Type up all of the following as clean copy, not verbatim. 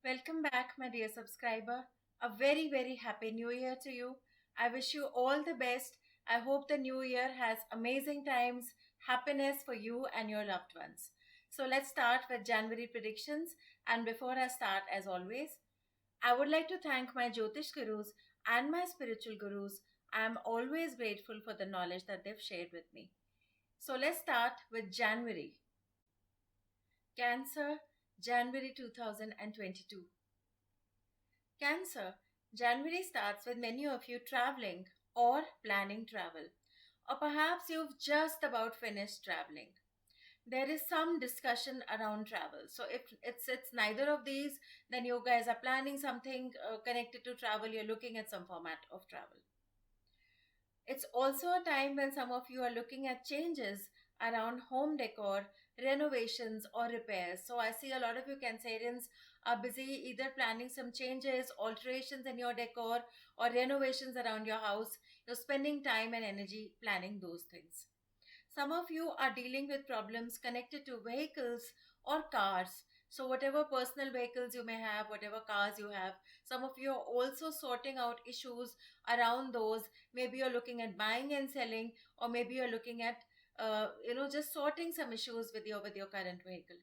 Welcome back, my dear subscriber. A very, very happy new year to you. I wish you all the best. I hope the new year has amazing times, happiness for you and your loved ones. So let's start with January predictions. And before I start, as always, I would like to thank my Jyotish gurus and my spiritual gurus. I am always grateful for the knowledge that they've shared with me. So let's start with January. Cancer, January 2022. Cancer, January starts with many of you traveling or planning travel, or perhaps you've just about finished traveling. There is some discussion around travel. So if it's neither of these, then you guys are planning something connected to travel. You're looking at some format of travel. It's also a time when some of you are looking at changes around home decor, renovations, or repairs. So I see a lot of you Cancerians are busy either planning some changes, alterations in your decor, or renovations around your house. You're spending time and energy planning those things. Some of you are dealing with problems connected to vehicles or cars. So, whatever personal vehicles you may have, whatever cars you have, some of you are also sorting out issues around those. Maybe you're looking at buying and selling, or maybe you're looking at, just sorting some issues with your current vehicle.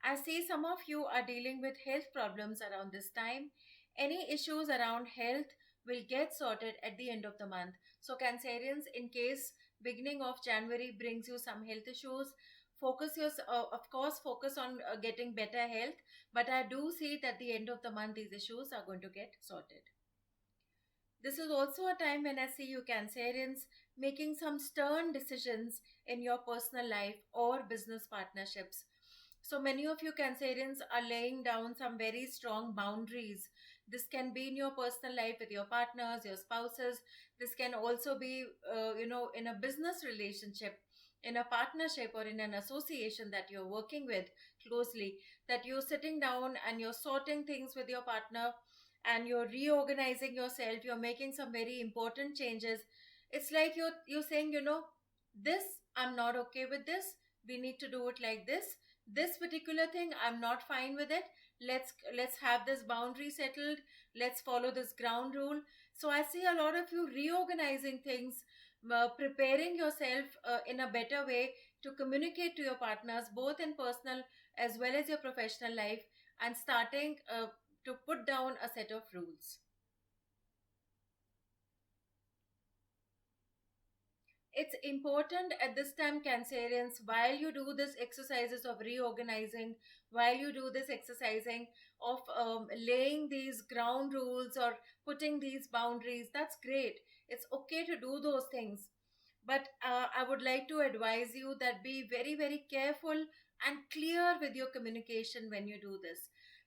I see some of you are dealing with health problems around this time. Any issues around health will get sorted at the end of the month. So, Cancerians, in case beginning of January brings you some health issues, focus on getting better health. But I do see that at the end of the month, these issues are going to get sorted. This is also a time when I see you Cancerians making some stern decisions in your personal life or business partnerships. So many of you Cancerians are laying down some very strong boundaries. This can be in your personal life with your partners, your spouses. This can also be, in a business relationship, in a partnership, or in an association that you're working with closely, that you're sitting down and you're sorting things with your partner and you're reorganizing yourself. You're making some very important changes. It's like you're saying, this, I'm not okay with this. We need to do it like this particular thing, I'm not fine with it. Let's have this boundary settled. Let's follow this ground rule. So I see a lot of you reorganizing things, preparing yourself in a better way to communicate to your partners, both in personal as well as your professional life, and starting to put down a set of rules. It's important at this time, Cancerians, while you do this exercises of reorganizing, while you do this exercising of laying these ground rules or putting these boundaries, that's great. It's okay to do those things. But I would like to advise you that be very, very careful and clear with your communication when you do this.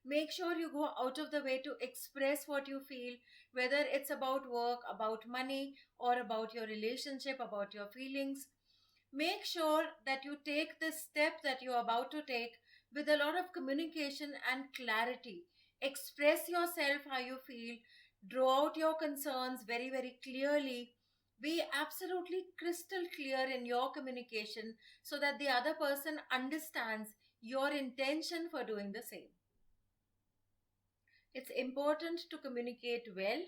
Make sure you go out of the way to express what you feel, whether it's about work, about money, or about your relationship, about your feelings. Make sure that you take this step that you're about to take with a lot of communication and clarity. Express yourself how you feel, draw out your concerns very, very clearly. Be absolutely crystal clear in your communication so that the other person understands your intention for doing the same. It's important to communicate well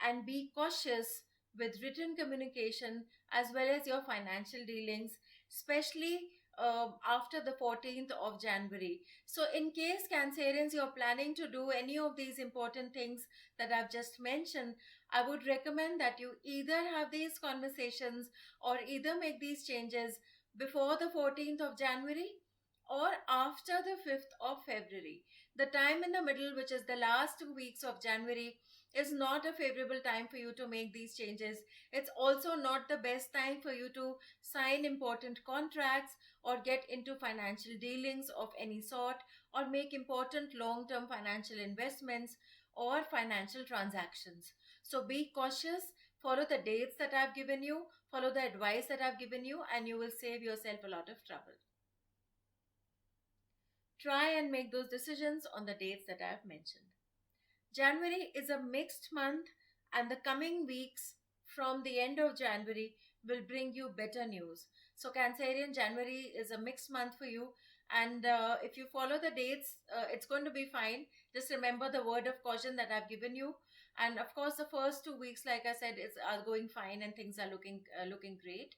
and be cautious with written communication as well as your financial dealings, especially after the 14th of January. So, in case Cancerians you're planning to do any of these important things that I've just mentioned, I would recommend that you either have these conversations or either make these changes before the 14th of January or after the 5th of February. The time in the middle, which is the last 2 weeks of January, is not a favorable time for you to make these changes. It's also not the best time for you to sign important contracts or get into financial dealings of any sort or make important long term financial investments or financial transactions. So be cautious, follow the dates that I've given you, follow the advice that I've given you, and you will save yourself a lot of trouble. Try and make those decisions on the dates that I have mentioned. January is a mixed month, and the coming weeks from the end of January will bring you better news. So, Cancerian, January is a mixed month for you. And if you follow the dates, it's going to be fine. Just remember the word of caution that I've given you. And of course, the first 2 weeks, like I said, is are going fine and things are looking great.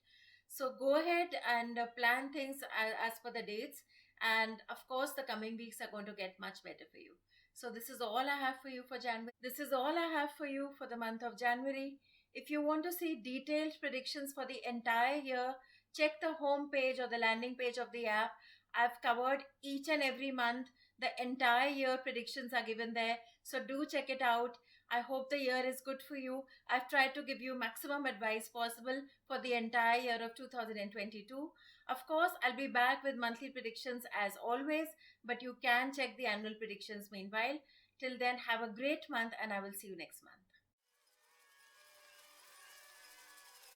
So go ahead and plan things as per the dates. And of course, the coming weeks are going to get much better for you. So this is all I have for you for January. This is all I have for you for the month of January. If you want to see detailed predictions for the entire year, check the home page or the landing page of the app. I've covered each and every month. The entire year predictions are given there. So do check it out. I hope the year is good for you. I've tried to give you maximum advice possible for the entire year of 2022. Of course, I'll be back with monthly predictions as always, but you can check the annual predictions meanwhile. Till then, have a great month and I will see you next month.